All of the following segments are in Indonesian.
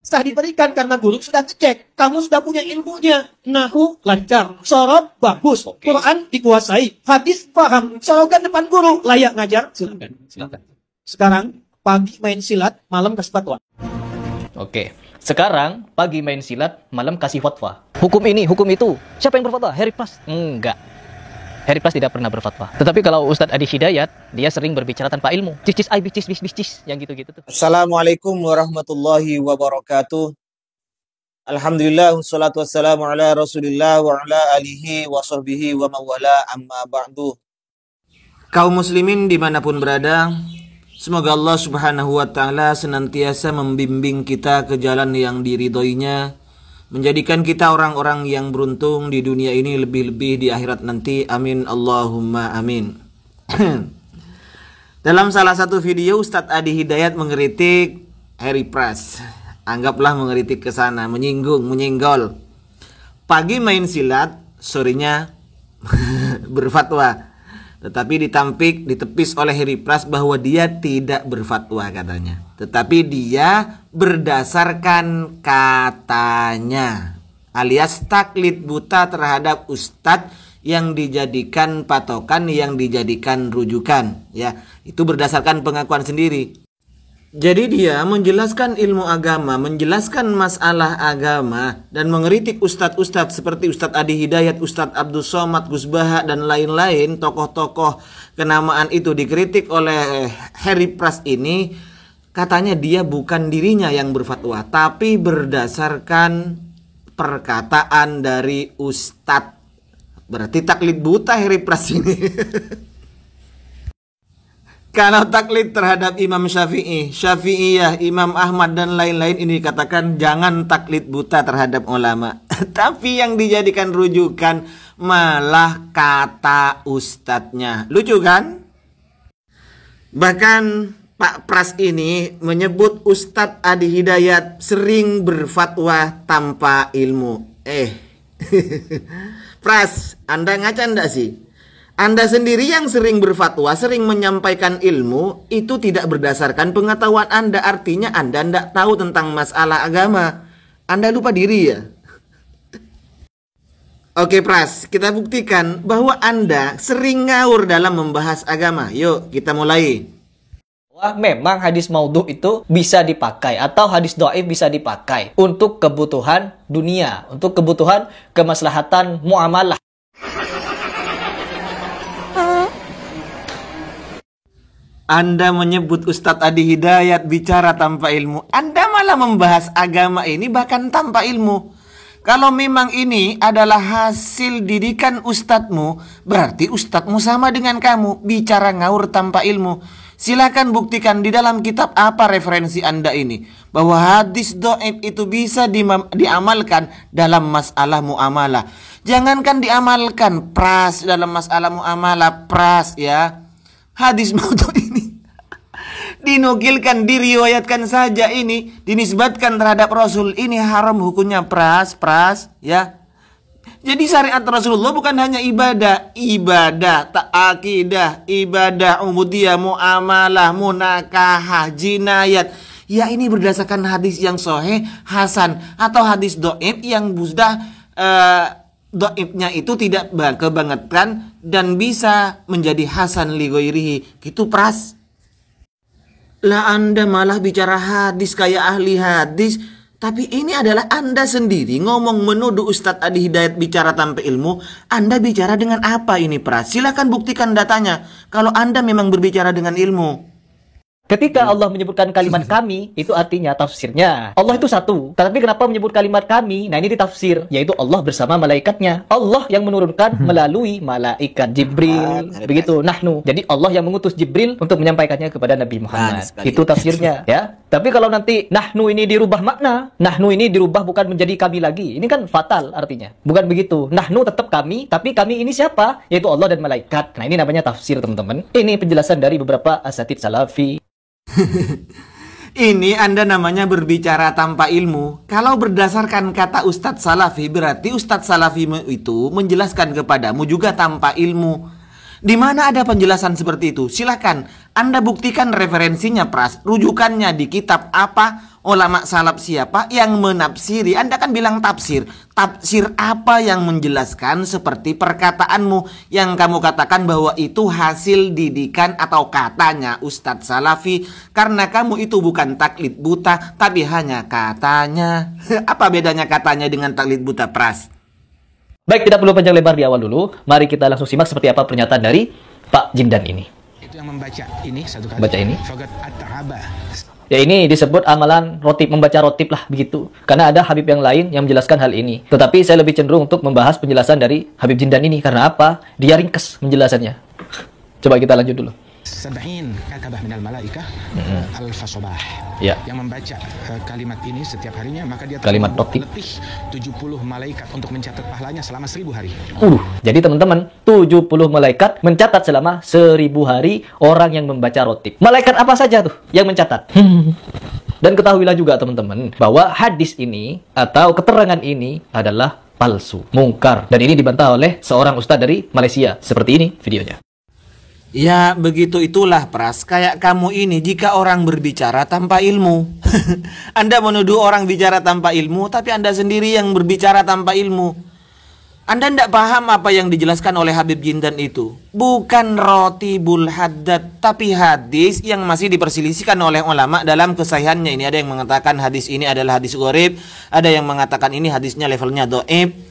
Setelah diberikan karena guru sudah ngecek, kamu sudah punya ilmunya. Nahu lancar, sorot bagus, Quran dikuasai, hadis paham, sorogan depan guru, layak ngajar, silakan. Sekarang pagi main silat, malam kasih fatwa. Oke. Sekarang pagi main silat, malam kasih fatwa. Hukum ini, hukum itu. Siapa yang berfatwa? Harry Pras? Enggak. Harry Pras tidak pernah berfatwa. Tetapi kalau Ustadz Adi Hidayat, dia sering berbicara tanpa ilmu. Cis, yang gitu-gitu tuh. Assalamualaikum warahmatullahi wabarakatuh. Alhamdulillah, wassalatu wassalamu ala rasulillah wa ala alihi wa sahbihi wa mawala amma ba'du. Kaum muslimin dimanapun berada, semoga Allah subhanahu wa ta'ala senantiasa membimbing kita ke jalan yang diridhoinya, menjadikan kita orang-orang yang beruntung di dunia ini, lebih-lebih di akhirat nanti. Amin Allahumma amin. Dalam salah satu video Ustadz Adi Hidayat mengkritik Harry Pras. Anggaplah mengkritik ke sana, menyinggung, menyenggol. Pagi main silat, sorenya berfatwa. Tetapi ditampik, ditepis oleh Harry Pras bahwa dia tidak berfatwa katanya. Tetapi dia berdasarkan katanya, alias taklid buta terhadap ustadz yang dijadikan patokan, yang dijadikan rujukan. Ya, itu berdasarkan pengakuan sendiri. Jadi dia menjelaskan ilmu agama, menjelaskan masalah agama, dan mengkritik ustadz-ustadz seperti Ustadz Adi Hidayat, Ustadz Abdul Somad, Gus Baha, dan lain-lain. Tokoh-tokoh kenamaan itu dikritik oleh Harry Pras ini. Katanya dia bukan dirinya yang berfatwa, tapi berdasarkan perkataan dari ustadz. Berarti taklid buta Harry Pras ini. Kalau taklid terhadap Imam Syafi'i, Syafi'iyah, Imam Ahmad, dan lain-lain ini dikatakan jangan taklid buta terhadap ulama. Tapi yang dijadikan rujukan malah kata ustadznya. Lucu kan? Bahkan Pak Pras ini menyebut Ustadz Adi Hidayat sering berfatwa tanpa ilmu. Pras, Anda ngaca enggak sih? Anda sendiri yang sering berfatwa, sering menyampaikan ilmu, itu tidak berdasarkan pengetahuan Anda. Artinya Anda tidak tahu tentang masalah agama. Anda lupa diri ya? Oke Pras, kita buktikan bahwa Anda sering ngawur dalam membahas agama. Yuk kita mulai. Wah, memang hadis maudhu itu bisa dipakai atau hadis dhaif bisa dipakai untuk kebutuhan dunia, untuk kebutuhan kemaslahatan muamalah. Anda menyebut Ustadz Adi Hidayat bicara tanpa ilmu. Anda malah membahas agama ini bahkan tanpa ilmu. Kalau memang ini adalah hasil didikan ustadzmu, berarti ustadzmu sama dengan kamu, bicara ngawur tanpa ilmu. Silakan buktikan di dalam kitab apa referensi Anda ini, bahwa hadis dhaif itu bisa diamalkan dalam masalah muamalah. Jangankan diamalkan, Pras, dalam masalah muamalah, Pras ya. Hadis maudhu ini dinukilkan, diriwayatkan saja ini, dinisbatkan terhadap Rasul, ini haram hukumnya, Pras ya. Jadi syariat Rasulullah bukan hanya ibadah, tak akidah, ibadah, ubudiyah, muamalah, munakahah, jinayat. Ya ini berdasarkan hadis yang sahih, hasan, atau hadis dhaif yang sudah dhaifnya itu tidak kebangetan dan bisa menjadi hasan li ghairihi. Gitu Pras. Lah Anda malah bicara hadis kayak ahli hadis. Tapi ini adalah Anda sendiri ngomong menuduh Ustadz Adi Hidayat bicara tanpa ilmu. Anda bicara dengan apa ini Pras? Silakan buktikan datanya kalau Anda memang berbicara dengan ilmu. Ketika Allah menyebutkan kalimat kami, itu artinya tafsirnya Allah itu satu. Tapi kenapa menyebut kalimat kami? Nah ini ditafsir, yaitu Allah bersama malaikatnya. Allah yang menurunkan melalui malaikat Jibril. Begitu, nahnu. Jadi Allah yang mengutus Jibril untuk menyampaikannya kepada Nabi Muhammad. Itu tafsirnya ya. Tapi kalau nanti nahnu ini dirubah makna, nahnu ini dirubah bukan menjadi kami lagi. Ini kan fatal artinya. Bukan begitu. Nahnu tetap kami, tapi kami ini siapa? Yaitu Allah dan malaikat. Nah ini namanya tafsir teman-teman. Ini penjelasan dari beberapa asatidz salafi. Ini Anda namanya berbicara tanpa ilmu. Kalau berdasarkan kata Ustadz Salafi, berarti Ustadz Salafi itu menjelaskan kepadamu juga tanpa ilmu. Di mana ada penjelasan seperti itu? Silakan Anda buktikan referensinya, Pras. Rujukannya di kitab apa? Ulama salaf siapa yang menafsiri? Anda kan bilang tafsir. Tafsir apa yang menjelaskan seperti perkataanmu yang kamu katakan bahwa itu hasil didikan atau katanya Ustadz Salafi, karena kamu itu bukan taklid buta tapi hanya katanya. Apa bedanya katanya dengan taklid buta, Pras? Baik, tidak perlu panjang lebar di awal dulu. Mari kita langsung simak seperti apa pernyataan dari Pak Jindan ini. Itu yang membaca ini satu kali. Baca ini. Faqad at-ta'aba. Ya, ini disebut amalan rotib, membaca rotib lah begitu. Karena ada Habib yang lain yang menjelaskan hal ini. Tetapi saya lebih cenderung untuk membahas penjelasan dari Habib Jindan ini. Karena apa? Dia ringkas penjelasannya. Coba kita lanjut dulu. 70 katabah minal malaikah al-fasabah. Ya. Yang membaca kalimat ini setiap harinya, maka dia Kalimat telah rotib. lebih 70 malaikat untuk mencatat pahalanya selama 1000 hari. Jadi teman-teman, 70 malaikat mencatat selama 1000 hari orang yang membaca rotib. Malaikat apa saja tuh yang mencatat? Dan ketahuilah juga teman-teman, bahwa hadis ini atau keterangan ini adalah palsu, mungkar. Dan ini dibantah oleh seorang ustadz dari Malaysia. Seperti ini videonya. Ya, begitu itulah, Pras. Kayak kamu ini jika orang berbicara tanpa ilmu. Anda menuduh orang bicara tanpa ilmu, tapi Anda sendiri yang berbicara tanpa ilmu. Anda tidak paham apa yang dijelaskan oleh Habib Jindan itu. Bukan rotibul haddad, tapi hadis yang masih diperselisihkan oleh ulama dalam kesahihannya. Ini ada yang mengatakan hadis ini adalah hadis gharib, ada yang mengatakan ini hadisnya levelnya dhaif.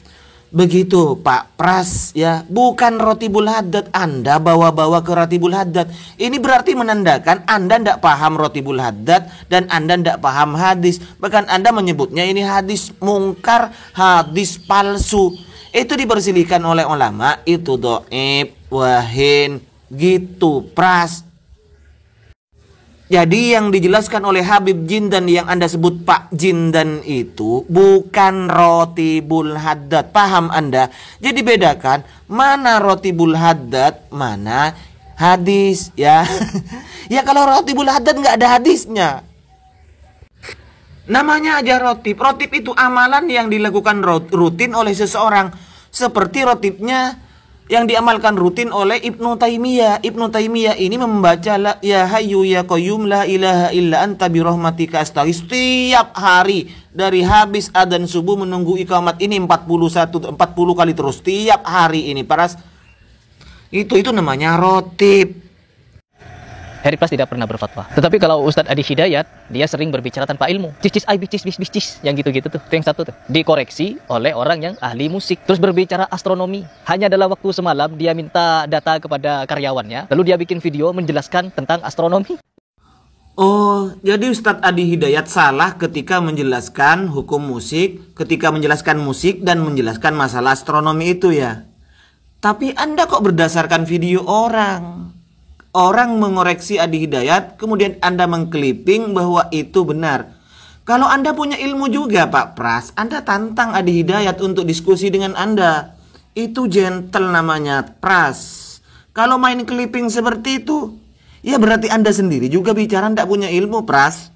Begitu Pak Pras, ya, bukan rotibul haddad. Anda bawa-bawa ke rotibul haddad. Ini berarti menandakan Anda tidak paham rotibul haddad dan Anda tidak paham hadis. Bahkan Anda menyebutnya ini hadis mungkar, hadis palsu. Itu dipersilihkan oleh ulama, itu dhaif, wahin, gitu, Pras. Jadi yang dijelaskan oleh Habib Jindan yang Anda sebut Pak Jindan itu bukan rotibul haddad. Paham Anda? Jadi bedakan mana rotibul haddad, mana hadis, ya. Ya kalau rotibul haddad nggak ada hadisnya. Namanya aja rotib. Rotib itu amalan yang dilakukan rutin oleh seseorang. Seperti rotibnya yang diamalkan rutin oleh Ibnu Taimiyah. Ibnu Taimiyah ini membaca la ya hayyu ya qayyum la ilaha illa anta bi rahmatika astaghis setiap hari dari habis adzan subuh menunggu iqamat ini 40 kali terus setiap hari ini, Paras. Itu namanya rotib. Harry Pras tidak pernah berfatwa. Tetapi kalau Ustadz Adi Hidayat, dia sering berbicara tanpa ilmu. Cis, yang gitu-gitu tuh. Itu yang satu tuh. Dikoreksi oleh orang yang ahli musik. Terus berbicara astronomi. Hanya dalam waktu semalam, dia minta data kepada karyawannya. Lalu dia bikin video menjelaskan tentang astronomi. Oh, jadi Ustadz Adi Hidayat salah ketika menjelaskan hukum musik, ketika menjelaskan musik dan menjelaskan masalah astronomi itu ya. Tapi Anda kok berdasarkan video orang? Orang mengoreksi Adi Hidayat, kemudian Anda mengkliping bahwa itu benar. Kalau Anda punya ilmu juga, Pak Pras, Anda tantang Adi Hidayat untuk diskusi dengan Anda. Itu gentle namanya, Pras. Kalau main clipping seperti itu, ya berarti Anda sendiri juga bicara tidak punya ilmu, Pras.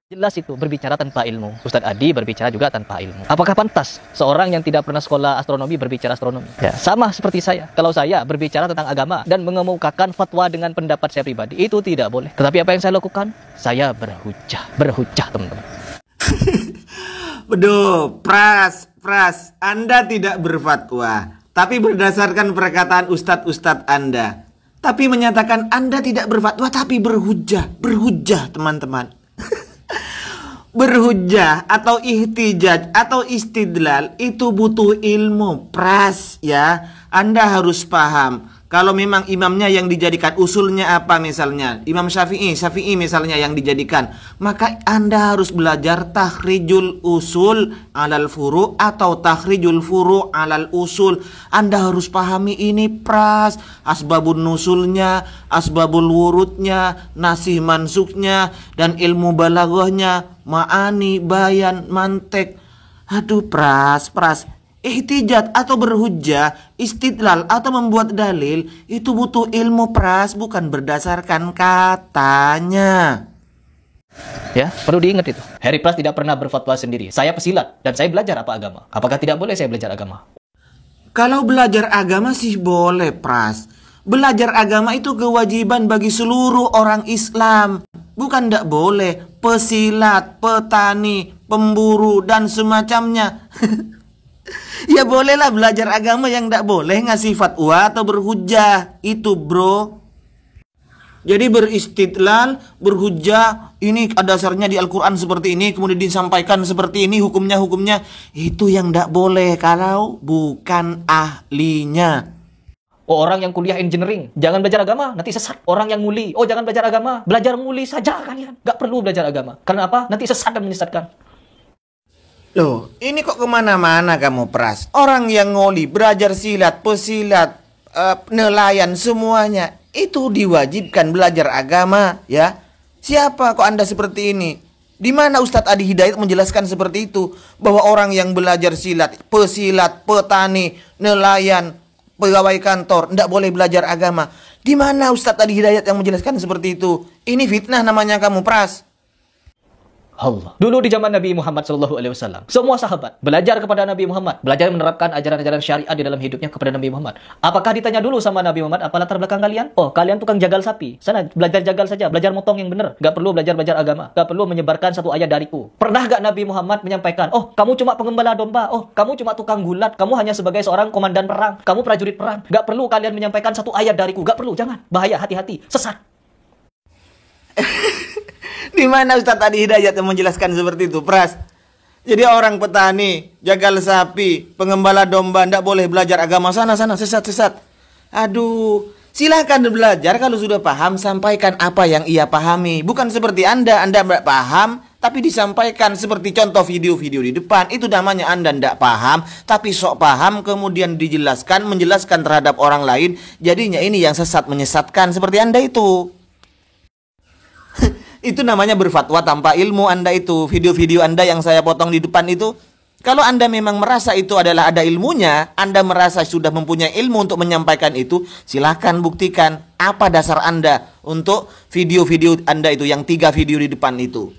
Jelas itu, berbicara tanpa ilmu. Ustadz Adi berbicara juga tanpa ilmu. Apakah pantas seorang yang tidak pernah sekolah astronomi berbicara astronomi? Ya, sama seperti saya. Kalau saya berbicara tentang agama dan mengemukakan fatwa dengan pendapat saya pribadi, itu tidak boleh. Tetapi apa yang saya lakukan? Saya berhujjah, teman-teman. Beduh, Pras, Anda tidak berfatwa, tapi berdasarkan perkataan ustadz-ustadz Anda. Tapi menyatakan Anda tidak berfatwa, tapi berhujjah, teman-teman. Berhujjah atau ihtijaj atau istidlal itu butuh ilmu, Pras, ya. Anda harus paham. Kalau memang imamnya yang dijadikan usulnya apa misalnya, Imam Syafi'i misalnya yang dijadikan, maka Anda harus belajar takhrijul usul alal furu' atau takhrijul furu' alal usul. Anda harus pahami ini, Pras, asbabun nusulnya, asbabul wurudnya, nasih mansuknya, dan ilmu balaghahnya, ma'ani, bayan, mantek. Aduh, Pras. Ihtijat atau berhujjah, istidlal atau membuat dalil itu butuh ilmu, Pras, bukan berdasarkan katanya. Ya, perlu diingat itu. Harry Pras tidak pernah berfatwa sendiri. Saya pesilat dan saya belajar apa agama. Apakah tidak boleh saya belajar agama? Kalau belajar agama sih boleh, Pras. Belajar agama itu kewajiban bagi seluruh orang Islam. Bukan tidak boleh pesilat, petani, pemburu, dan semacamnya. Ya bolehlah belajar agama, yang tidak boleh ngasih fatwa atau berhujah. Itu bro. Jadi beristidlal, berhujah, ini dasarnya di Al-Quran seperti ini, kemudian disampaikan seperti ini, hukumnya. Itu yang tidak boleh kalau bukan ahlinya. Oh, orang yang kuliah engineering, jangan belajar agama, nanti sesat. Orang yang nguli, oh jangan belajar agama, belajar nguli saja kalian. Gak perlu belajar agama. Karena apa? Nanti sesat dan menyesatkan. Loh, ini kok kemana-mana kamu Pras? Orang yang nguli, belajar silat, pesilat, nelayan, semuanya itu diwajibkan belajar agama, ya. Siapa kok Anda seperti ini? Di mana Ustadz Adi Hidayat menjelaskan seperti itu? Bahwa orang yang belajar silat, pesilat, petani, nelayan, pegawai kantor tidak boleh belajar agama. Di mana Ustadz Adi Hidayat yang menjelaskan seperti itu? Ini fitnah namanya kamu Pras. Allah. Dulu di zaman Nabi Muhammad SAW, semua sahabat belajar kepada Nabi Muhammad, belajar menerapkan ajaran-ajaran syariat di dalam hidupnya kepada Nabi Muhammad. Apakah ditanya dulu sama Nabi Muhammad, apa latar belakang kalian? Oh, kalian tukang jagal sapi. Sana belajar jagal saja, belajar motong yang benar. Gak perlu belajar agama. Gak perlu menyebarkan satu ayat dariku. Pernah gak Nabi Muhammad menyampaikan, oh kamu cuma pengembala domba, oh kamu cuma tukang gulat, kamu hanya sebagai seorang komandan perang, kamu prajurit perang. Gak perlu kalian menyampaikan satu ayat dariku. Gak perlu, jangan. Bahaya, hati-hati, sesat. Di mana Ustadz Adi Hidayat yang menjelaskan seperti itu, Pras? Jadi orang petani, jagal sapi, pengembala domba tidak boleh belajar agama, sana sesat. Aduh, silahkan belajar, kalau sudah paham sampaikan apa yang ia pahami. Bukan seperti Anda tidak paham tapi disampaikan seperti contoh video-video di depan. Itu namanya Anda tidak paham tapi sok paham, kemudian menjelaskan terhadap orang lain. Jadinya ini yang sesat menyesatkan seperti Anda itu. Itu namanya berfatwa tanpa ilmu Anda itu. Video-video Anda yang saya potong di depan itu, kalau Anda memang merasa itu adalah ada ilmunya, Anda merasa sudah mempunyai ilmu untuk menyampaikan itu, silahkan buktikan apa dasar Anda untuk video-video Anda itu, yang 3 video di depan itu.